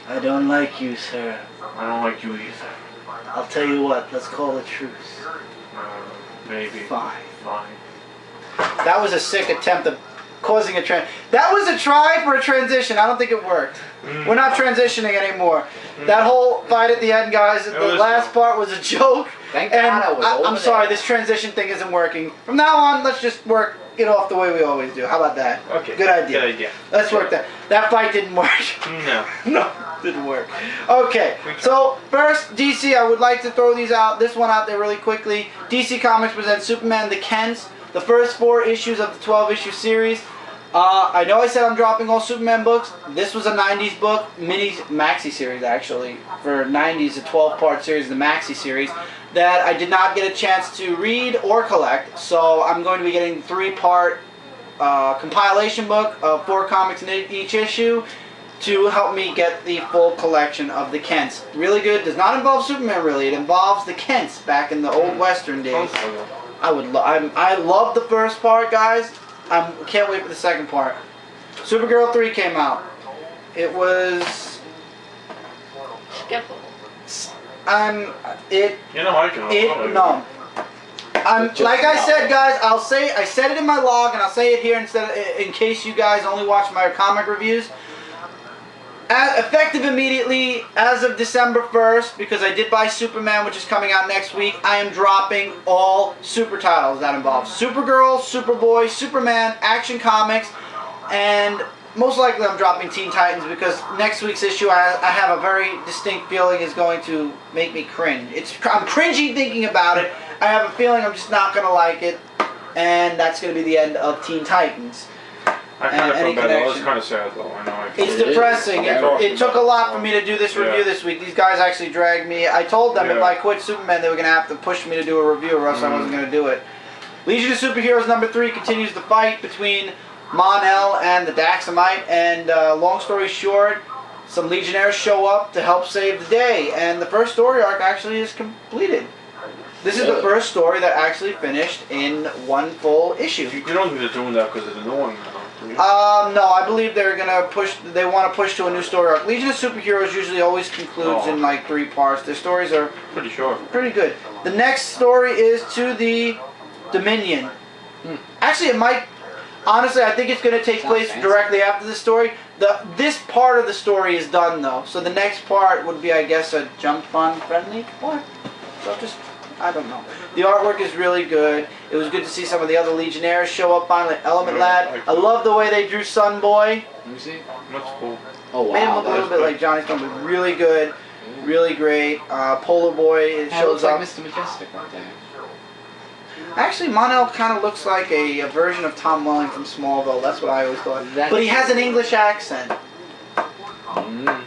I don't like you, sir. I don't like you either. I'll tell you what, let's call a truce. Maybe. Fine. Fine. That was a sick attempt of causing a That was a try for a transition. I don't think it worked. We're not transitioning anymore. That whole fight at the end, guys, the last part was a joke. Thank God I was over I'm sorry, this transition thing isn't working. From now on, let's just work it off the way we always do. How about that? Okay. Good idea. Good idea. Let's work that. That fight didn't work. No. No, didn't work. Okay, so first, DC, I would like to throw this one out there really quickly. DC Comics presents Superman the Kents, the first 4 issues of the 12-issue series. I know I said I'm dropping all Superman books. This was a 90s book, maxi series actually. For 90s, a 12-part series, the maxi series, that I did not get a chance to read or collect. So I'm going to be getting 3-part compilation book of 4 comics in each issue to help me get the full collection of the Kents. Really good. Does not involve Superman really. It involves the Kents back in the old Western days. I love the first part, guys. I can't wait for the second part. Supergirl 3 came out. It was... You know I can. No. Like I said, guys, I said it in my log, and I'll say it here in case you guys only watch my comic reviews. Effective immediately as of December 1st, because I did buy Superman, which is coming out next week, I am dropping all super titles that involve Supergirl, Superboy, Superman, Action Comics, and most likely I'm dropping Teen Titans because next week's issue I have a very distinct feeling is going to make me cringe. I'm cringy thinking about it. I have a feeling I'm just not going to like it, and that's going to be the end of Teen Titans. I kind of feel bad. It was kind of sad though. I know. It's depressing. It took a lot for me to do this review this week. These guys actually dragged me. I told them if I quit Superman, they were going to have to push me to do a review, or else I wasn't going to do it. Legion of Superheroes #3 continues the fight between Mon-El and the Daxamite, and long story short, some Legionnaires show up to help save the day, and the first story arc actually is completed. This is the first story that actually finished in 1 full issue. You don't think they're doing that because it's annoying. No, I believe they're gonna push. They want to push to a new story arc. Legion of Superheroes usually always concludes in like 3 parts. Their stories are pretty short. Pretty good. The next story is to the Dominion. Actually, it might. Honestly, I think it's going to take place directly after the story. This part of the story is done though, so the next part would be, I guess, a Jump Fund friendly part. So just. I don't know. The artwork is really good. It was good to see some of the other Legionnaires show up finally. Element Lad. I love the way they drew Sun Boy. Let me see. That's cool. Oh wow. Made him look a little bit like Johnny Storm, but really good. Really great. Polar Boy it shows up. Looks like Mr. Majestic right there. Actually, Mon-El kind of looks like a version of Tom Welling from Smallville. That's what I always thought. But he has an English accent. I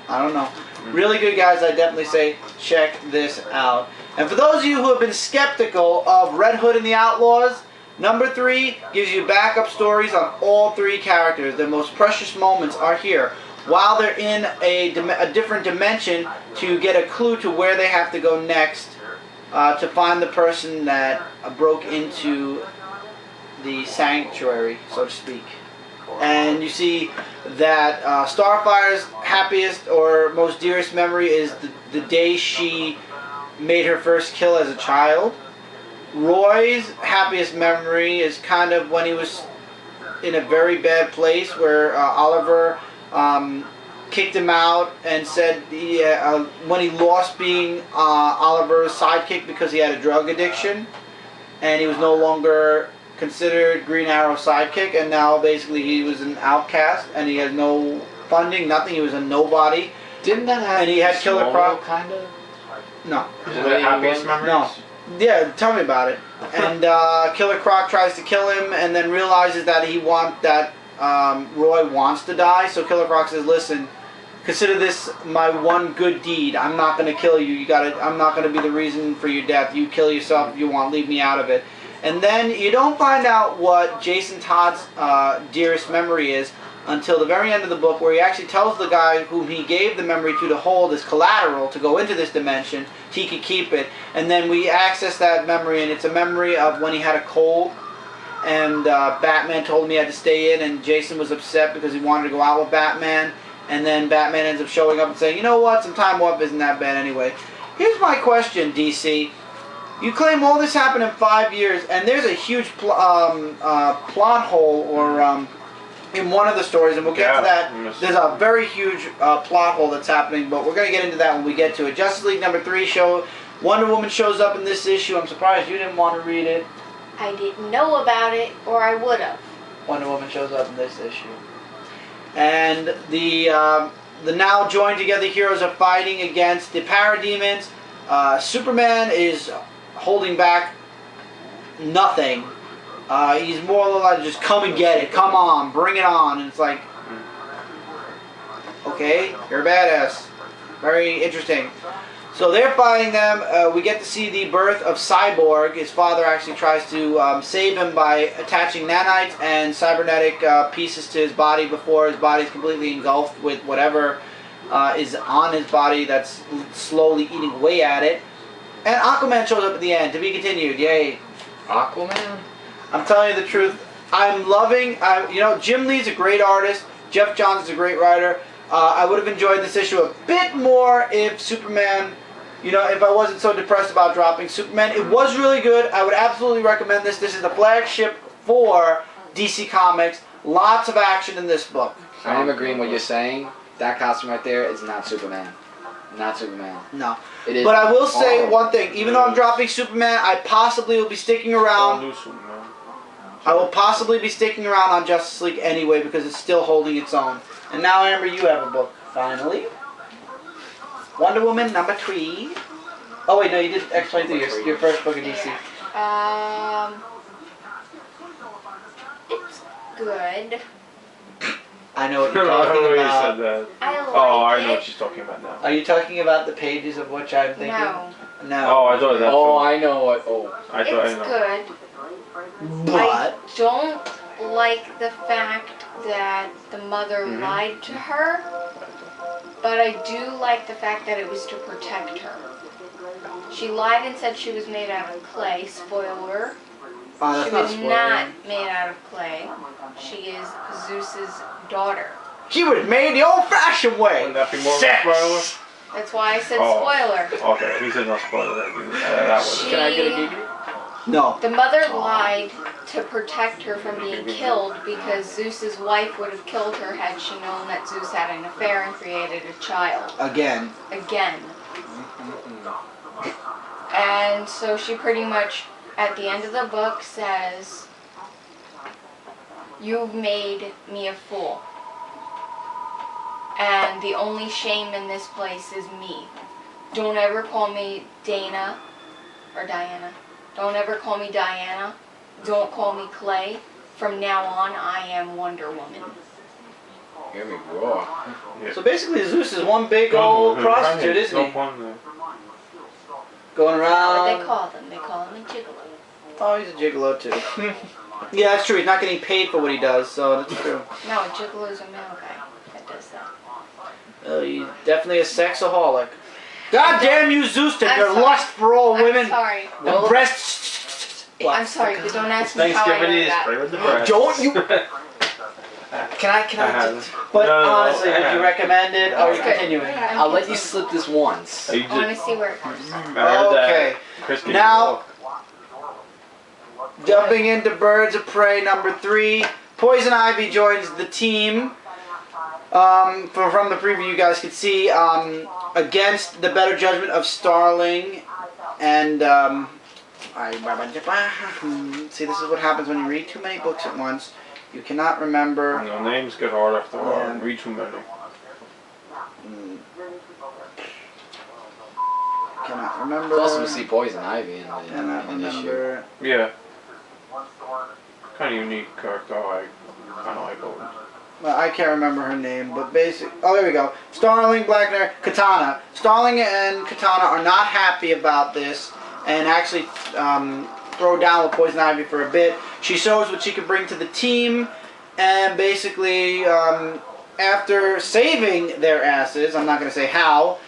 don't know. Really good, guys. I definitely say check this out. And for those of you who have been skeptical of Red Hood and the Outlaws, #3 gives you backup stories on all 3 characters. Their most precious moments are here. While they're in a different dimension to get a clue to where they have to go next to find the person that broke into the sanctuary, so to speak. And you see that Starfire's happiest or most dearest memory is the day she made her first kill as a child. Roy's happiest memory is kind of when he was in a very bad place where Oliver kicked him out and said when he lost being Oliver's sidekick because he had a drug addiction and he was no longer considered Green Arrow's sidekick, and now basically he was an outcast and he had no funding, nothing. He was a nobody. Didn't that happen? And he had Killer Croc. Kind of. No. Is it the happiest memories? No. Yeah, tell me about it. And Killer Croc tries to kill him, and then realizes that Roy wants to die. So Killer Croc says, "Listen, consider this my one good deed. I'm not going to kill you. I'm not going to be the reason for your death. You kill yourself if you want. Leave me out of it." And then you don't find out what Jason Todd's dearest memory is until the very end of the book, where he actually tells the guy whom he gave the memory to hold as collateral to go into this dimension, he could keep it. And then we access that memory, and it's a memory of when he had a cold, and Batman told him he had to stay in, and Jason was upset because he wanted to go out with Batman, and then Batman ends up showing up and saying, you know what, some time warp isn't that bad anyway. Here's my question, DC. You claim all this happened in 5 years, and there's a huge plot hole or in one of the stories, and we'll get to that. There's a very huge plot hole that's happening, but we're going to get into that when we get to it. Justice League #3 show. Wonder Woman shows up in this issue. I'm surprised you didn't want to read it. I didn't know about it, or I would have. Wonder Woman shows up in this issue. And the now joined together heroes are fighting against the parademons. Superman is holding back nothing. He's more like just come and get it. Come on, bring it on. And it's like, okay, you're a badass. Very interesting. So they're fighting them. We get to see the birth of Cyborg. His father actually tries to save him by attaching nanites and cybernetic pieces to his body before his body's completely engulfed with whatever is on his body that's slowly eating away at it. And Aquaman shows up at the end. To be continued. Yay. Aquaman? I'm telling you the truth. I'm loving... Jim Lee's a great artist. Jeff Johns is a great writer. I would have enjoyed this issue a bit more if Superman... if I wasn't so depressed about dropping Superman. It was really good. I would absolutely recommend this. This is the flagship for DC Comics. Lots of action in this book. I am agreeing with what you're saying. That costume right there is not Superman. Not Superman. No. It is. But I will say one thing. Even though I'm dropping Superman, I possibly will be sticking around. I will possibly be sticking around on Justice League anyway because it's still holding its own. And now, Amber, you have a book. Finally. Wonder Woman #3. Oh wait, no, you did X-23, your first book in DC. It's good. I know what you're talking about. You said that. I like I know it. what she's talking about now. Are you talking about the pages of which I'm thinking? No. No. Oh, I thought that. Oh, I know what. Oh. I thought I It's know. good. But I don't like the fact that the mother lied to her, but I do like the fact that it was to protect her. She lied and said she was made out of clay. Spoiler. that's She not was spoiler. not made out of clay. She is Zeus's daughter. She was made the old-fashioned way. Wouldn't that be more of a Sex. spoiler? That's why I said Oh. spoiler. Okay, he said no spoiler. That was She- it. Can I get a giggity? No. The mother lied to protect her from being killed because Zeus's wife would have killed her had she known that Zeus had an affair and created a child. Again. And so she pretty much, at the end of the book, says, "You've made me a fool. And the only shame in this place is me. Don't ever call me Dana or Diana. Don't ever call me Diana. Don't call me Clay. From now on, I am Wonder Woman." Hear me roar. Yeah. So basically Zeus is one big old prostitute, isn't he? Going What around. they call them? They call him a gigolo. Oh, he's a gigolo too. Yeah, that's true. He's not getting paid for what he does, so that's true. No, a gigolo is a male guy that does that. Oh, he's definitely a sexaholic. God damn you, Zeus, to I'm your sorry. lust for all I'm women. sorry. The breasts. I'm sorry, but don't ask me how I Thanksgiving know is that. pray with the breast. Don't you? Can I? But No, honestly, I would you have. recommend it? Or are you Okay. continuing? I'll let you slip this once. You I want to just see where it goes. heard that. Okay. Chris gave Now, jumping into Birds of Prey #3, Poison Ivy joins the team. From the preview, you guys could see against the better judgment of Starling, and see, this is what happens when you read too many books at once. You cannot remember. names get hard after a while. Yeah. Read too many. Cannot remember. Plus, we see Poison Ivy in Cannot the issue. remember. Yeah. Kind of unique character. I kind of like it. Well, I can't remember her name, but oh, there we go. Starling, Blackner, Katana. Starling and Katana are not happy about this, and actually throw down with Poison Ivy for a bit. She shows what she can bring to the team, and basically, after saving their asses, I'm not going to say how,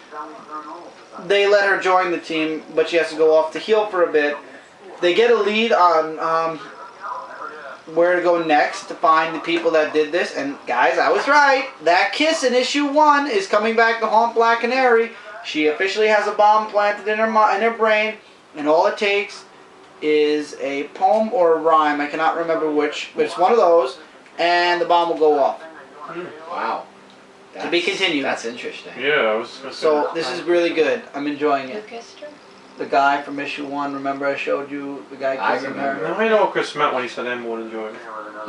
they let her join the team, but she has to go off to heal for a bit. They get a lead on where to go next to find the people that did this. And guys, I was right. That kiss in issue 1 is coming back to haunt Black Canary. She officially has a bomb planted in her brain, and all it takes is a poem or a rhyme. I cannot remember which, but it's one of those, and the bomb will go off. Wow. To be continued. That's interesting. Yeah, I was gonna say So that. this is really good. I'm enjoying Who it. kissed her? The guy from issue 1. Remember I showed you the guy I kissing remember. her? Now I know what Chris meant when he said Emma would enjoy it.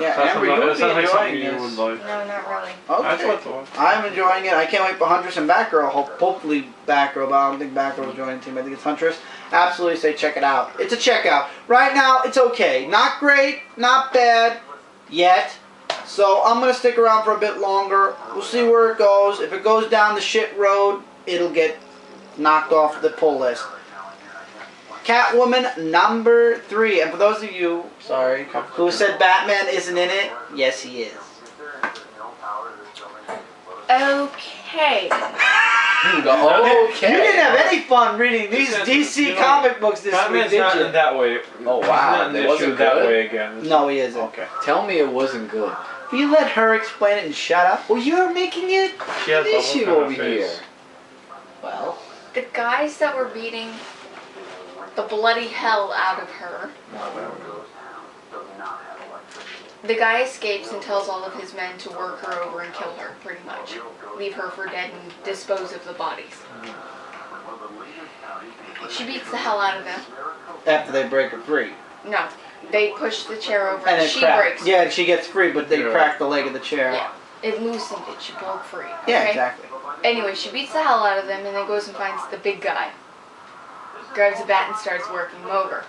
Yeah, That Amber, sounds you like- would that be sounds like something enjoying you would this. like. No, not really. That's what I Okay. thought. I'm enjoying it. I can't wait for Huntress and Batgirl. Hopefully Batgirl, but I don't think Batgirl will join the team. I think it's Huntress. Absolutely say check it out. It's a checkout. Right now, it's okay. Not great, not bad yet. So I'm going to stick around for a bit longer. We'll see where it goes. If it goes down the shit road, it'll get knocked off the pull list. Catwoman number 3. And for those of you, sorry, who said Batman isn't in it, yes he is. Okay. Okay. You didn't have any fun reading these DC comic books this week, Batman's did not you? in that way. Oh, He's wow, not in they the wasn't issue that good? way again. No, he isn't. Okay. Tell me it wasn't good. Will you let her explain it and shut up? Well, you're making it She has An double issue kind of over face. here. Well, The guys that were beating the bloody hell out of her, the guy escapes and tells all of his men to work her over and kill her, pretty much. Leave her for dead and dispose of the bodies. She beats the hell out of them. after they break her free. No, they push the chair over And and it she crack. breaks. Yeah, she gets free, but they Yeah. crack the leg of the chair. Yeah, it loosened it. She broke free. Yeah, okay? exactly. Anyway, she beats the hell out of them and then goes and finds the big guy. Grabs a bat and starts working him over.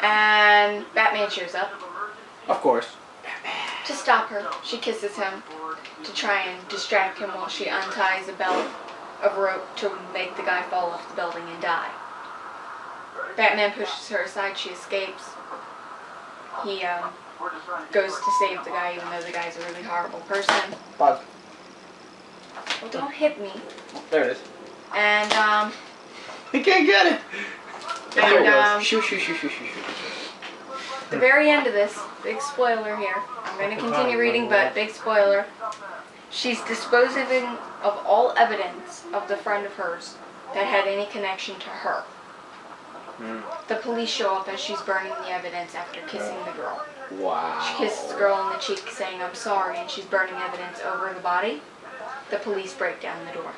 And Batman shows up Of course. to stop her. She kisses him to try and distract him while she unties a belt of rope to make the guy fall off the building and die. Batman pushes her aside. She escapes. He goes to save the guy, even though the guy's a really horrible person. Pause. Well, don't hit me. There it is. And He can't get it. There it goes. goes. Shoo, shoo, shoo, shoo, shoo, shoo. the very end of this, big spoiler here. I'm going to continue reading, but big spoiler. She's disposing of all evidence of the friend of hers that had any connection to her. The police show up as she's burning the evidence after kissing the girl. wow. She kisses the girl on the cheek saying, "I'm sorry," and she's burning evidence over the body. The police break down the door.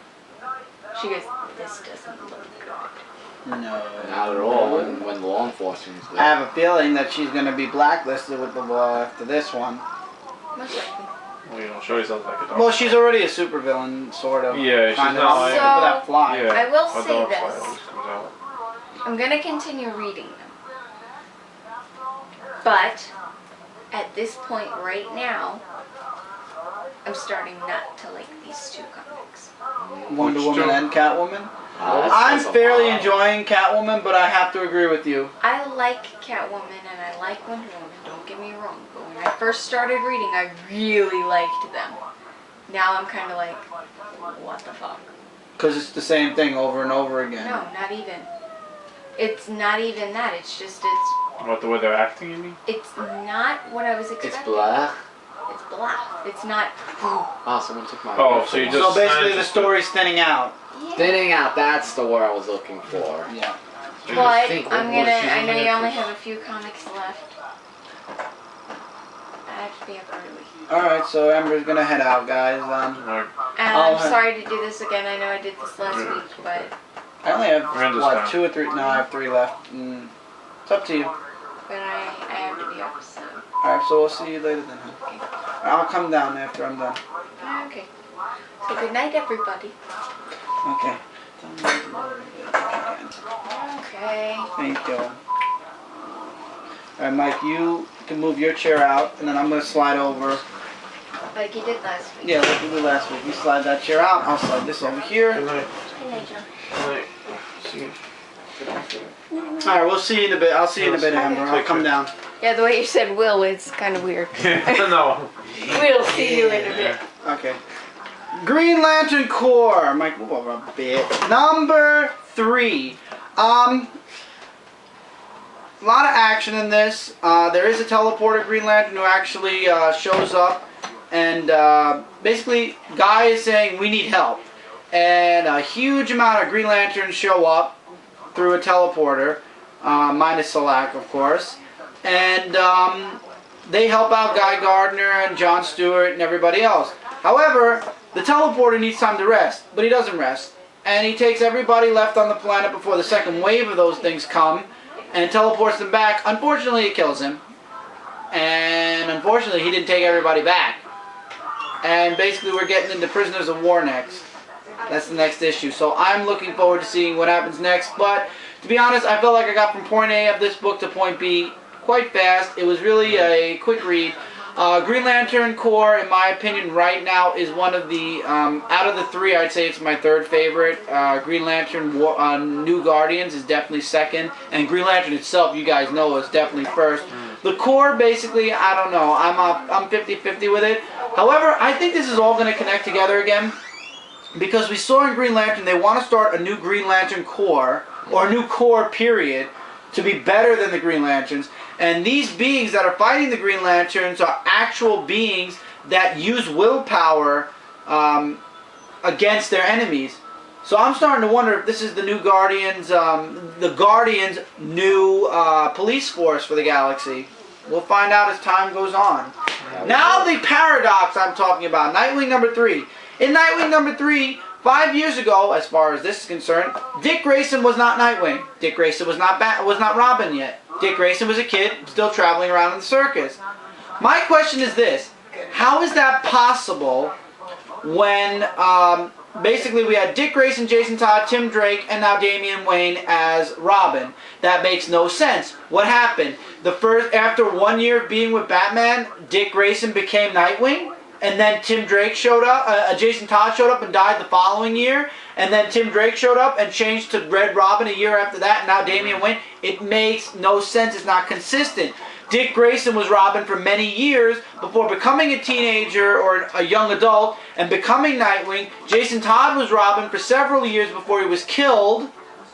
She goes, "This doesn't look good." No. Not at all when law enforcement is I there. have a feeling that she's going to be blacklisted with the law after this one. Most likely. Well, you know, show yourself like a dog. Well, she's already a supervillain, sort of. Yeah, she's Kind of. not like- With that fly. Yeah, I will a say dog this. fight always comes out. I'm going to continue reading them. But at this point right now, I'm starting not to like these two comics. Wonder Which Woman two? and Catwoman. That's I'm a fairly lot. enjoying Catwoman, but I have to agree with you. I like Catwoman and I like Wonder Woman, don't get me wrong. But when I first started reading, I really liked them. Now I'm kind of like, what the fuck? Because it's the same thing over and over again. No, not even. It's not even that. It's just, it's What, the way they're acting, you mean? not what I was expecting. It's blah. It's blah. It's not. Oh, someone took my. Oh, so you just- So basically the story's thinning out. Yeah. Thinning out. That's the word I was looking for. Yeah. But think, I'm what gonna. she's I know in you it only for- have a few comics left. I have to be up early. Alright, so Ember's gonna head out, guys. Like, And I'll I'm have- sorry to do this again. I know I did this last Yeah. week, but I only have, I understand. what, 2 or 3? No, I have 3 left. It's up to you. I have to be up. So Alright, so we'll see you later then, huh? I'll come down after I'm done. okay. So good night, everybody. Okay. Okay. Thank you. Alright, Mike, you can move your chair out, and then I'm gonna slide over. Like you did last week. Yeah, like we did last week. You slide that chair out, I'll slide this over here. good night. Good night, John. Good night. See you. Alright, we'll see you in a bit. I'll see you in a bit, Amber. I'll come down. Yeah, the way you said "will" it's kind of weird. No. We'll see you in a bit. Okay. Green Lantern Corps. Mike, move over a bit. Number 3. a lot of action in this. There is a teleporter Green Lantern who actually shows up, and basically, Guy is saying we need help, and a huge amount of Green Lanterns show up through a teleporter, minus Selak, of course, and they help out Guy Gardner and John Stewart and everybody else. However, the teleporter needs time to rest, but he doesn't rest. And he takes everybody left on the planet before the second wave of those things come and teleports them back. Unfortunately, it kills him. And unfortunately, he didn't take everybody back. And basically, we're getting into Prisoners of War next. That's the next issue. So I'm looking forward to seeing what happens next. But to be honest, I felt like I got from point A of this book to point B quite fast. It was really a quick read. Green Lantern Corps, in my opinion, right now is one of the, out of the three, I'd say it's my third favorite. Green Lantern New Guardians is definitely second. And Green Lantern itself, you guys know, is definitely first. The Corps, basically, I don't know. I'm 50-50 with it. However, I think this is all going to connect together again. Because we saw in Green Lantern, they want to start a new Green Lantern Corps, or a new Corps, period, to be better than the Green Lanterns. And these beings that are fighting the Green Lanterns are actual beings that use willpower against their enemies. So I'm starting to wonder if this is the new Guardians, the Guardians' new police force for the galaxy. We'll find out as time goes on. Now the paradox I'm talking about, Nightwing number 3. In Nightwing number 3, 5 years ago, as far as this is concerned, Dick Grayson was not Nightwing. Dick Grayson was not Robin yet. Dick Grayson was a kid still traveling around in the circus. My question is this: how is that possible when basically we had Dick Grayson, Jason Todd, Tim Drake, and now Damian Wayne as Robin? That makes no sense. What happened? After 1 year of being with Batman, Dick Grayson became Nightwing? And then Tim Drake showed up, Jason Todd showed up and died the following year. And then Tim Drake showed up and changed to Red Robin a year after that. And now Damian Wayne. It makes no sense. It's not consistent. Dick Grayson was Robin for many years before becoming a teenager or a young adult and becoming Nightwing. Jason Todd was Robin for several years before he was killed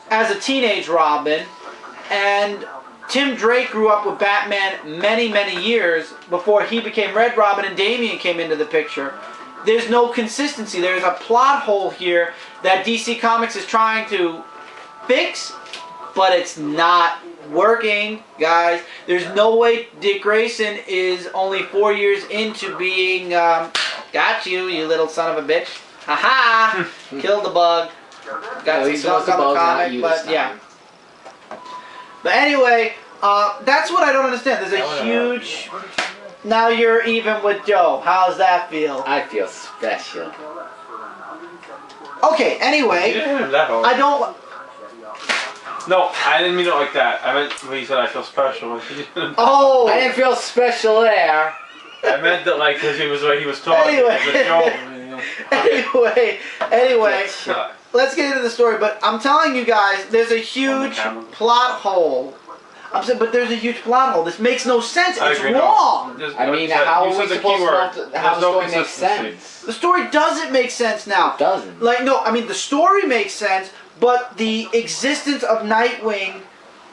as a teenage Robin. And Tim Drake grew up with Batman many, many years before he became Red Robin and Damian came into the picture. There's no consistency. There's a plot hole here that DC Comics is trying to fix, but it's not working, guys. There's no way Dick Grayson is only 4 years into being, got you, you little son of a bitch. Ha-ha! Killed the bug. Got some dunk on the comic, but yeah. But anyway, that's what I don't understand. There's a huge... Now you're even with Joe. How's that feel? I feel special. Okay, anyway, I don't... No, I didn't mean it like that. I meant when you said I feel special. Oh! I didn't feel special there. I meant that like because he was the way he was talking. Anyway, let's get into the story. But I'm telling you guys, there's a huge plot hole. I'm saying, but there's a huge plot hole. This makes no sense. It's wrong. I mean, how are we supposed to how the story makes sense? The story doesn't make sense now. It doesn't. Like, no, I mean, the story makes sense, but the existence of Nightwing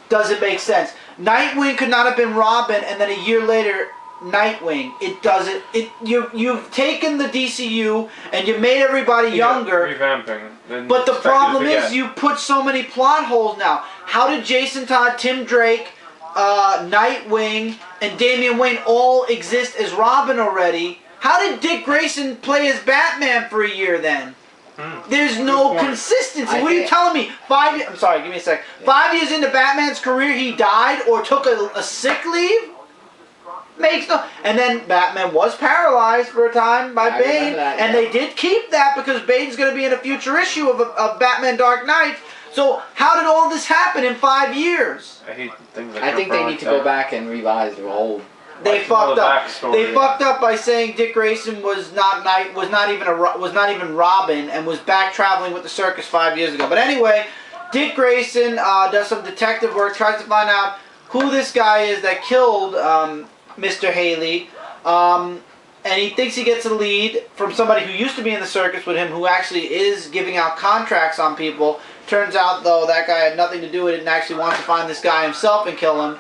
doesn't make sense. Nightwing could not have been Robin, and then a year later, Nightwing. It doesn't. You've taken the DCU and you made everybody younger. Revamping. But the problem is you put so many plot holes now. How did Jason Todd, Tim Drake, Nightwing, and Damian Wayne all exist as Robin already? How did Dick Grayson play as Batman for a year then? There's no consistency. What are you telling me? I'm sorry, give me a sec. 5 years into Batman's career, he died or took a sick leave? Makes no... And then Batman was paralyzed for a time by Bane. And they did keep that because Bane's going to be in a future issue of Batman Dark Knight. So how did all this happen in 5 years? I hate things like I think they need to go back and revise the whole... They fucked up. They fucked up by saying Dick Grayson was not even Robin and was back traveling with the circus 5 years ago. But anyway, Dick Grayson does some detective work, tries to find out who this guy is that killed Mr. Haley, and he thinks he gets a lead from somebody who used to be in the circus with him, who actually is giving out contracts on people. Turns out, though, that guy had nothing to do with it and actually wants to find this guy himself and kill him.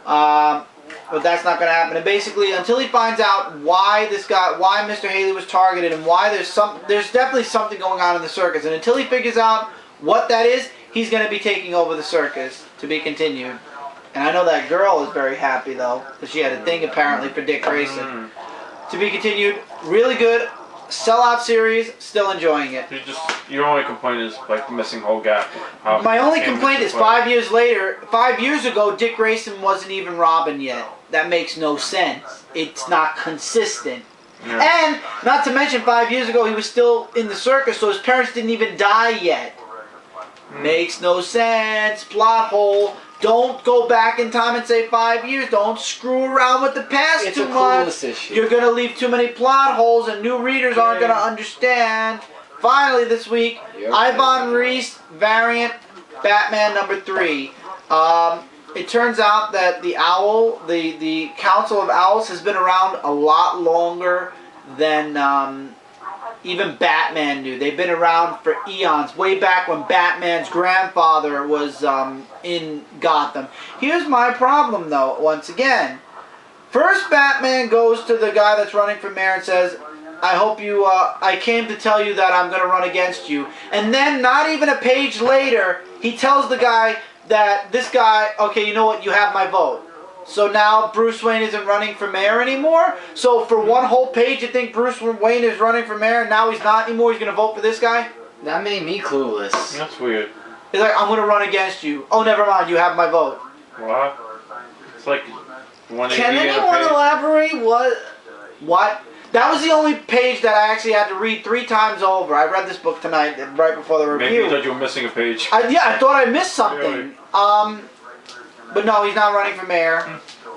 But that's not going to happen. And basically, until he finds out why Mr. Haley was targeted, and why there's definitely something going on in the circus. And until he figures out what that is, he's going to be taking over the circus, to be continued. And I know that girl is very happy, though, because she had a thing apparently for Dick Grayson. To be continued. Really good. Sellout series. Still enjoying it. Your only complaint is like the missing whole gap. My only complaint is 5 years later. 5 years ago, Dick Grayson wasn't even Robin yet. That makes no sense. It's not consistent. Yeah. And not to mention, 5 years ago he was still in the circus, so his parents didn't even die yet. Makes no sense. Plot hole. Don't go back in time and say 5 years. Don't screw around with the past too much. It's a issue. You're going to leave too many plot holes and new readers aren't going to understand. Finally this week, Ivan Reis variant Batman #3. It turns out that the Owl, the Council of Owls, has been around a lot longer than even Batman knew. They've been around for eons, way back when Batman's grandfather was in Gotham. Here's my problem, though, once again. First, Batman goes to the guy that's running for mayor and says, I came to tell you that I'm going to run against you. And then, not even a page later, he tells the guy that this guy, okay, you know what, you have my vote. So now Bruce Wayne isn't running for mayor anymore? So for one whole page you think Bruce Wayne is running for mayor and now he's not anymore, he's going to vote for this guy? That made me clueless. That's weird. He's like, I'm going to run against you. Oh, never mind, you have my vote. What? It's like... Can anyone elaborate What? That was the only page that I actually had to read 3 times over. I read this book tonight, right before the review. Maybe you thought you were missing a page. Yeah, I thought I missed something. But no, he's not running for mayor.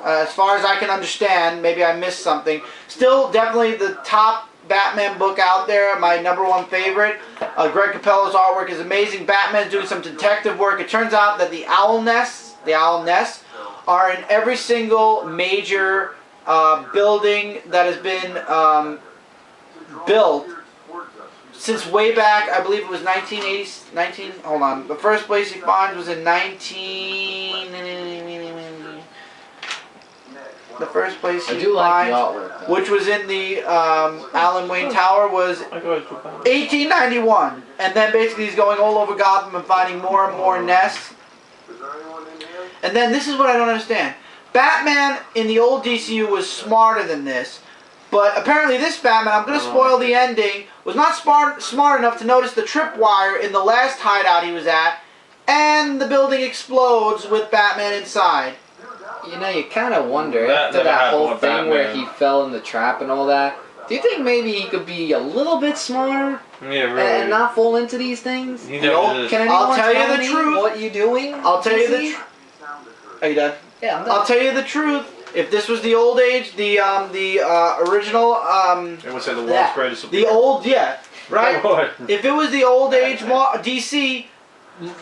As far as I can understand, maybe I missed something. Still, definitely the top Batman book out there, my #1 favorite. Greg Capullo's artwork is amazing. Batman's doing some detective work. It turns out that the owl nests are in every single major building that has been built since way back. I believe it was 1980. Hold on. The first place he finds was in The first place he finds, which was in the Alan Wayne Tower, was 1891. And then basically he's going all over Gotham and finding more and more nests. And then this is what I don't understand. Batman in the old DCU was smarter than this. But apparently this Batman, I'm going to spoil the ending, was not smart enough to notice the tripwire in the last hideout he was at. And the building explodes with Batman inside. You know, you kind of wonder, after that whole thing where he fell in the trap and all that, do you think maybe he could be a little bit smarter? Yeah, really. And not fall into these things? Can anyone I'll tell you the truth. What you doing? I'll tell you the truth. Are you done? Yeah, I'm done. I'll tell you the truth. If this was the old age, the original, it would say the world's greatest. The old, right? If it was the old age DC,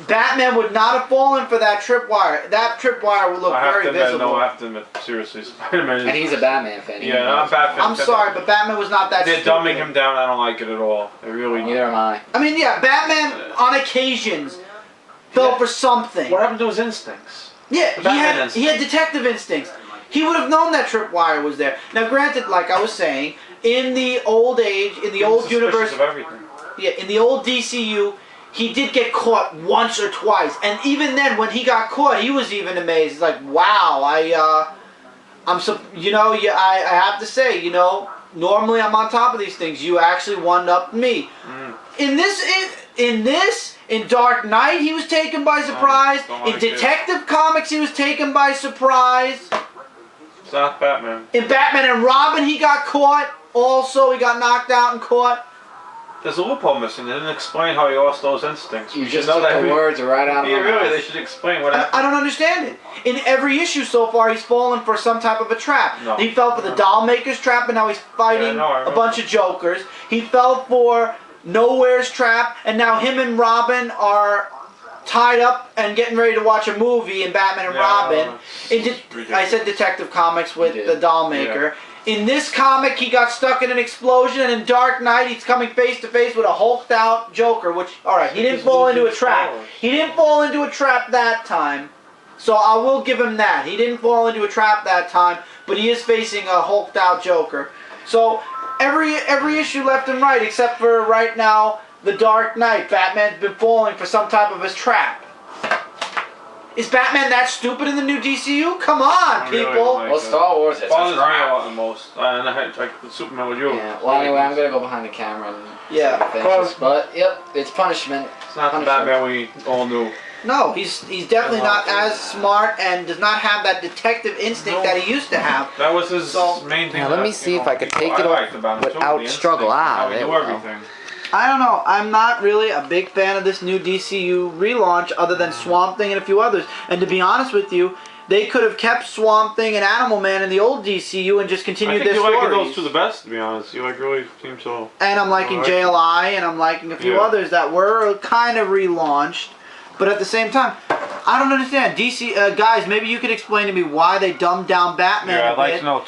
Batman would not have fallen for that tripwire. That tripwire would look very visible. No, I have to admit, seriously, Spider-Man. And he's a Batman fan. Yeah, I'm a Batman fan. I'm sorry, but Batman was not that. They're dumbing him down. I don't like it at all. They really. Neither am I. I mean, yeah, Batman on occasions fell for something. What happened to his instincts? Yeah, he had detective instincts. He would have known that tripwire was there. Now, granted, like I was saying, in the old age, in the old universe, of everything. Yeah, in the old DCU, he did get caught once or twice, and even then, when he got caught, he was even amazed. He's like, "Wow, I have to say, normally I'm on top of these things. You actually one-upped me." In Dark Knight, he was taken by surprise. In Detective Comics, he was taken by surprise. It's not Batman. In Batman and Robin, he got caught. Also, he got knocked out and caught. There's a loophole missing. They didn't explain how he lost those instincts. You just took the words right out of my mouth. They should explain what happened. I don't understand it. In every issue so far, he's fallen for some type of a trap. No. He fell for the doll maker's trap, and now he's fighting a bunch of jokers. He fell for Nowhere's trap, and now him and Robin are tied up and getting ready to watch a movie in Batman and Robin. I said Detective Comics with the doll maker. Yeah. In this comic, he got stuck in an explosion, and in Dark Knight, he's coming face to face with a hulked out Joker, which, alright, he didn't fall into a trap. He didn't fall into a trap that time. So I will give him that. He didn't fall into a trap that time, but he is facing a hulked out Joker. So every issue left and right, except for right now, The Dark Knight. Batman's been falling for some type of a trap. Is Batman that stupid in the new DCU? Come on, people. Really Well, Star Wars is a bothers me a crap. lot the most. And I had like Superman with you. Yeah. Well, anyway, I'm gonna go behind the camera and Yeah. finish this. But yep, it's punishment. It's not the Batman we all knew. No, he's definitely not as smart and does not have that detective instinct that he used to have. That was his main thing. Now, let me see if I could take it without struggle. There there we we go. go. Everything. I don't know. I'm not really a big fan of this new DCU relaunch other than Swamp Thing and a few others. And to be honest with you, they could have kept Swamp Thing and Animal Man in the old DCU and just continued their stories. I think you like those two the best, to be honest. You like really seem so... And I'm liking JLI and I'm liking a few others that were kind of relaunched. But at the same time, I don't understand. DC, guys, maybe you could explain to me why they dumbed down Batman a bit. Yeah, I'd like to know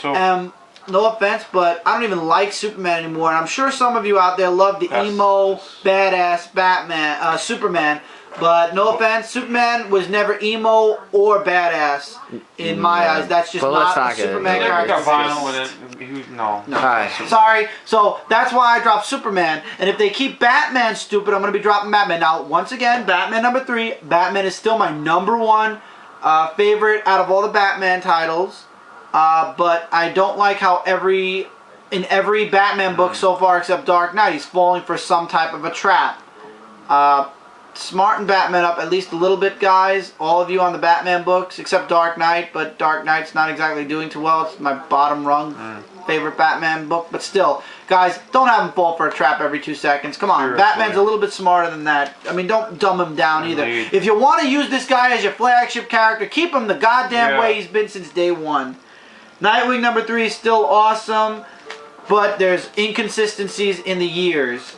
too. No offense, but I don't even like Superman anymore. And I'm sure some of you out there love the emo, badass Batman, Superman. But no offense, Superman was never emo or badass in my eyes. That's just not a Superman character. Got violent with it. No. Alright. Sorry. So that's why I dropped Superman. And if they keep Batman stupid, I'm going to be dropping Batman. Now, once again, Batman number 3. Batman is still my #1 favorite out of all the Batman titles. But I don't like how in every Batman book so far except Dark Knight, he's falling for some type of a trap. Smarten Batman up at least a little bit, guys. All of you on the Batman books, except Dark Knight, but Dark Knight's not exactly doing too well. It's my bottom rung favorite Batman book. But still, guys, don't have him fall for a trap every 2 seconds. Come on, Batman's a little bit smarter than that. I mean, don't dumb him down either. If you want to use this guy as your flagship character, keep him the goddamn way he's been since day 1. Nightwing number 3 is still awesome, but there's inconsistencies in the years.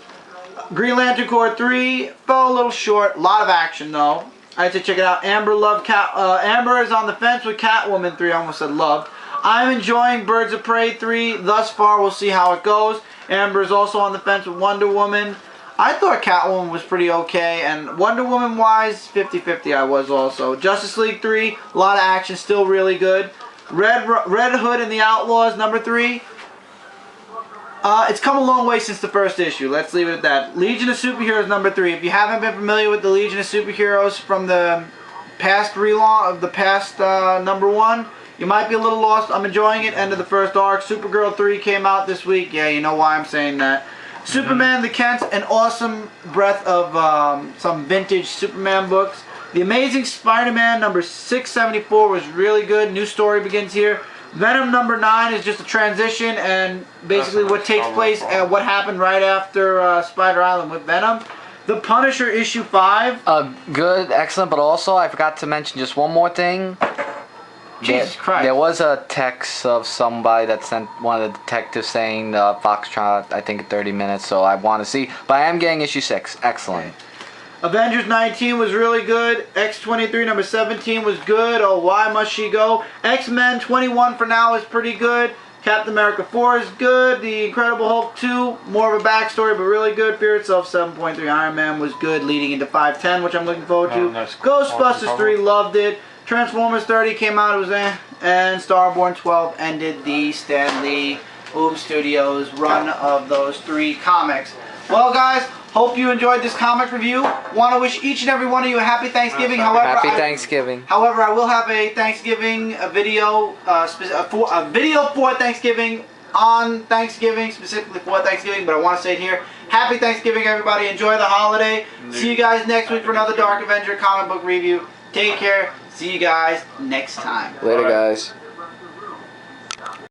Green Lantern Corps 3 fell a little short. A lot of action though. I had to check it out. Amber is on the fence with Catwoman 3. I almost said loved. I'm enjoying Birds of Prey 3 thus far. We'll see how it goes. Amber is also on the fence with Wonder Woman. I thought Catwoman was pretty okay, and Wonder Woman wise, 50-50 I was also. Justice League 3, a lot of action, still really good. Red Hood and the Outlaws number 3. It's come a long way since the first issue. Let's leave it at that. Legion of Superheroes number 3. If you haven't been familiar with the Legion of Superheroes from the past relaunch of the past number 1, you might be a little lost. I'm enjoying it. End of the first arc. Supergirl 3 came out this week. Yeah, you know why I'm saying that. Superman the Kents, an awesome breath of some vintage Superman books. The Amazing Spider-Man number 674 was really good. New story begins here. Venom number 9 is just a transition and basically what takes place and what happened right after Spider Island with Venom. The Punisher issue 5. Good, excellent, but also I forgot to mention just one more thing. Jesus Christ. There was a text of somebody that sent one of the detectives saying Foxtrot, I think, in 30 minutes, so I want to see. But I am getting issue 6. Excellent. Avengers 19 was really good. X-23 number 17 was good. Oh, why must she go? X-Men 21 for now is pretty good. Captain America 4 is good. The Incredible Hulk 2, more of a backstory, but really good. Fear Itself 7.3. Iron Man was good, leading into 510, which I'm looking forward to. Nice. Ghostbusters 3, loved it. Transformers 30 came out, it was eh. And Starborn 12 ended the Stan Lee Boom Studios run of those 3 comics. Well, guys, hope you enjoyed this comic review. Want to wish each and every one of you a happy Thanksgiving. Happy Thanksgiving. However, I will have a Thanksgiving video, a video for Thanksgiving on Thanksgiving, specifically for Thanksgiving. But I want to say it here: Happy Thanksgiving, everybody! Enjoy the holiday. See you guys next week for another Dark Avenger comic book review. Take care. See you guys next time. Later, guys.